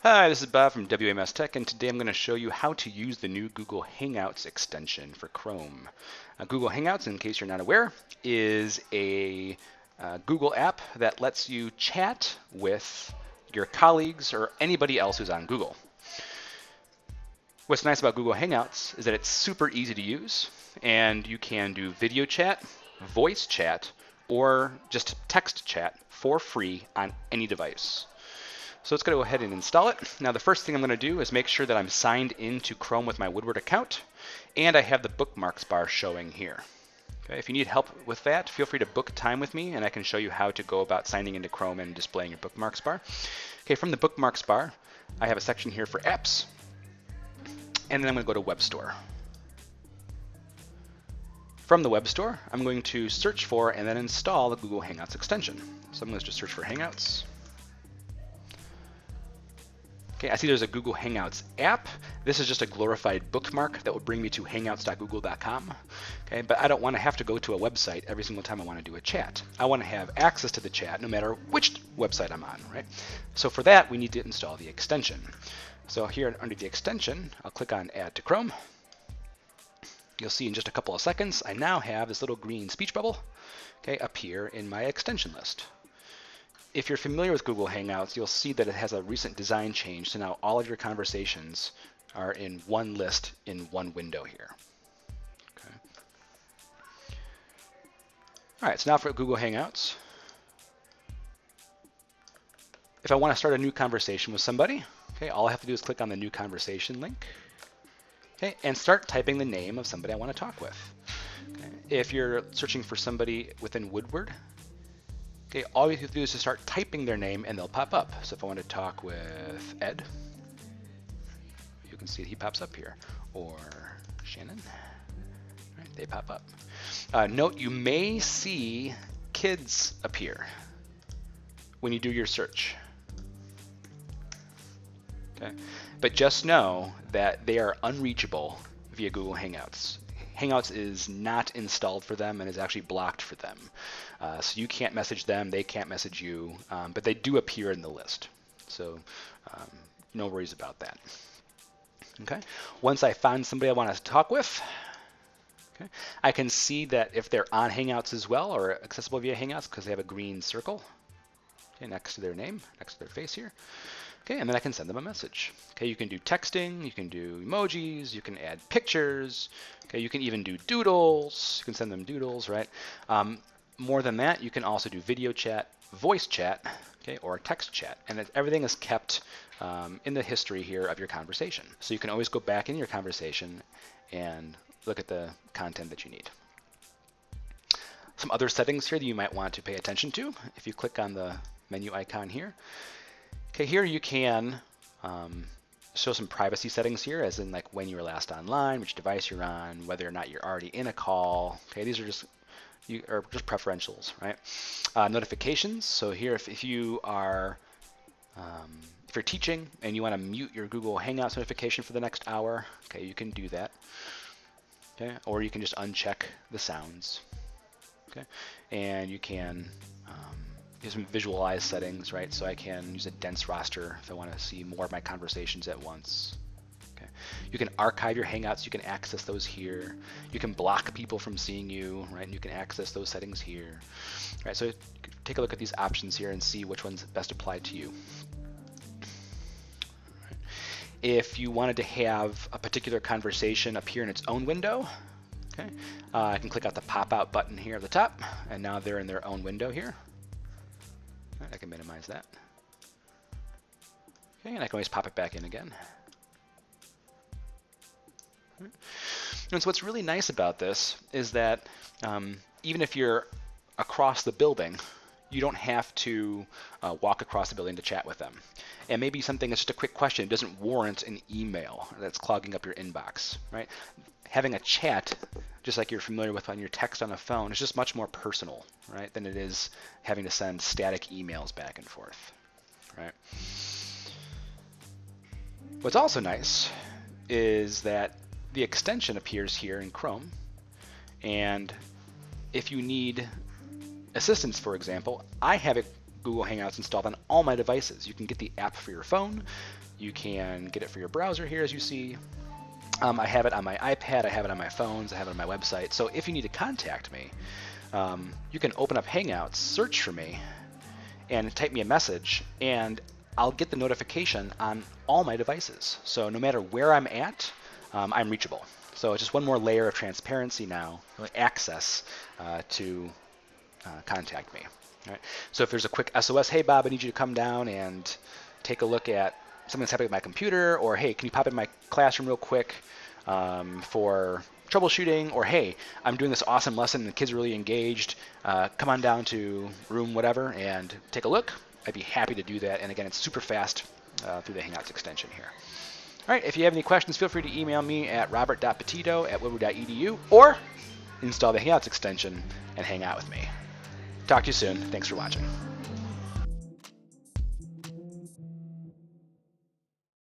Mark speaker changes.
Speaker 1: Hi, this is Bob from WMS Tech, and today I'm going to show you how to use the new Google Hangouts extension for Chrome. Google Hangouts, in case you're not aware, is a Google app that lets you chat with your colleagues or anybody else who's on Google. What's nice about Google Hangouts is that it's super easy to use, and you can do video chat, voice chat, or just text chat for free on any device. So let's go ahead and install it. Now the first thing I'm going to do is make sure that I'm signed into Chrome with my Woodward account, and I have the bookmarks bar showing here. Okay, if you need help with that, feel free to book time with me, and I can show you how to go about signing into Chrome and displaying your bookmarks bar. Okay, from the bookmarks bar, I have a section here for apps, and then I'm going to go to Web Store. From the Web Store, I'm going to search for and then install the Google Hangouts extension. So I'm going to just search for Hangouts. Okay, I see there's a Google Hangouts app. This is just a glorified bookmark that will bring me to hangouts.google.com. Okay, but I don't want to have to go to a website every single time I want to do a chat. I want to have access to the chat no matter which website I'm on, right? So for that, we need to install the extension. So here under the extension, I'll click on Add to Chrome. You'll see in just a couple of seconds, I now have this little green speech bubble, okay, appear in my extension list. If you're familiar with Google Hangouts, you'll see that it has a recent design change, so now all of your conversations are in one list in one window here. Okay. All right, so now for Google Hangouts. If I want to start a new conversation with somebody, okay, all I have to do is click on the New Conversation link, okay, and start typing the name of somebody I want to talk with. Okay. If you're searching for somebody within Woodward, okay, all you have to do is just start typing their name and they'll pop up. So if I want to talk with Ed, you can see he pops up here, or Shannon, right, they pop up. Note you may see kids appear when you do your search. Okay, but just know that they are unreachable via Google Hangouts. Hangouts is not installed for them and is actually blocked for them. So you can't message them, they can't message you, but they do appear in the list. So no worries about that. Okay. Once I find somebody I want to talk with, okay, I can see that if they're on Hangouts as well or accessible via Hangouts because they have a green circle, okay, next to their name, next to their face here. Okay, and then I can send them a message. Okay, you can do texting, you can do emojis, you can add pictures. Okay, you can even do doodles. You can send them doodles, right? More than that, you can also do video chat, voice chat, okay, or text chat, and everything is kept in the history here of your conversation. So you can always go back in your conversation and look at the content that you need. Some other settings here that you might want to pay attention to. If you click on the menu icon here. Okay, here you can show some privacy settings here, as in like when you were last online, which device you're on, whether or not you're already in a call. Okay, these are just preferentials, right? Notifications. So here, if you are if you're teaching and you want to mute your Google Hangouts notification for the next hour, okay, you can do that. Okay, or you can just uncheck the sounds. Okay, and you can use some visualize settings, right? So I can use a dense roster if I want to see more of my conversations at once. Okay. You can archive your Hangouts. You can access those here. You can block people from seeing you, right? And you can access those settings here. Right. So take a look at these options here and see which one's best applied to you. Right. If you wanted to have a particular conversation appear in its own window, okay, I can click out the pop-out button here at the top, and now they're in their own window here. I can minimize that. Okay, and I can always pop it back in again. And so what's really nice about this is that even if you're across the building, you don't have to walk across the building to chat with them. And maybe something that's just a quick question. It doesn't warrant an email that's clogging up your inbox, right? Having a chat, just like you're familiar with on your text on a phone, is just much more personal, right, than it is having to send static emails back and forth, right? What's also nice is that the extension appears here in Chrome, and if you need assistance, for example, I have Google Hangouts installed on all my devices. You can get the app for your phone, You can get it for your browser here, as you see. I have it on my iPad, I have it on my phones, I have it on my website. So if you need to contact me, you can open up Hangouts, search for me, and type me a message, and I'll get the notification on all my devices. So no matter where I'm at, I'm reachable. So it's just one more layer of transparency now, access to contact me. All right. So if there's a quick SOS, hey Bob, I need you to come down and take a look at something that's happening with my computer, or hey, can you pop in my classroom real quick for troubleshooting, or hey, I'm doing this awesome lesson and the kids are really engaged, come on down to room whatever and take a look. I'd be happy to do that. And again, it's super fast through the Hangouts extension here. All right, if you have any questions, feel free to email me at robert.petito@woodward.edu or install the Hangouts extension and hang out with me. Talk to you soon. Thanks for watching.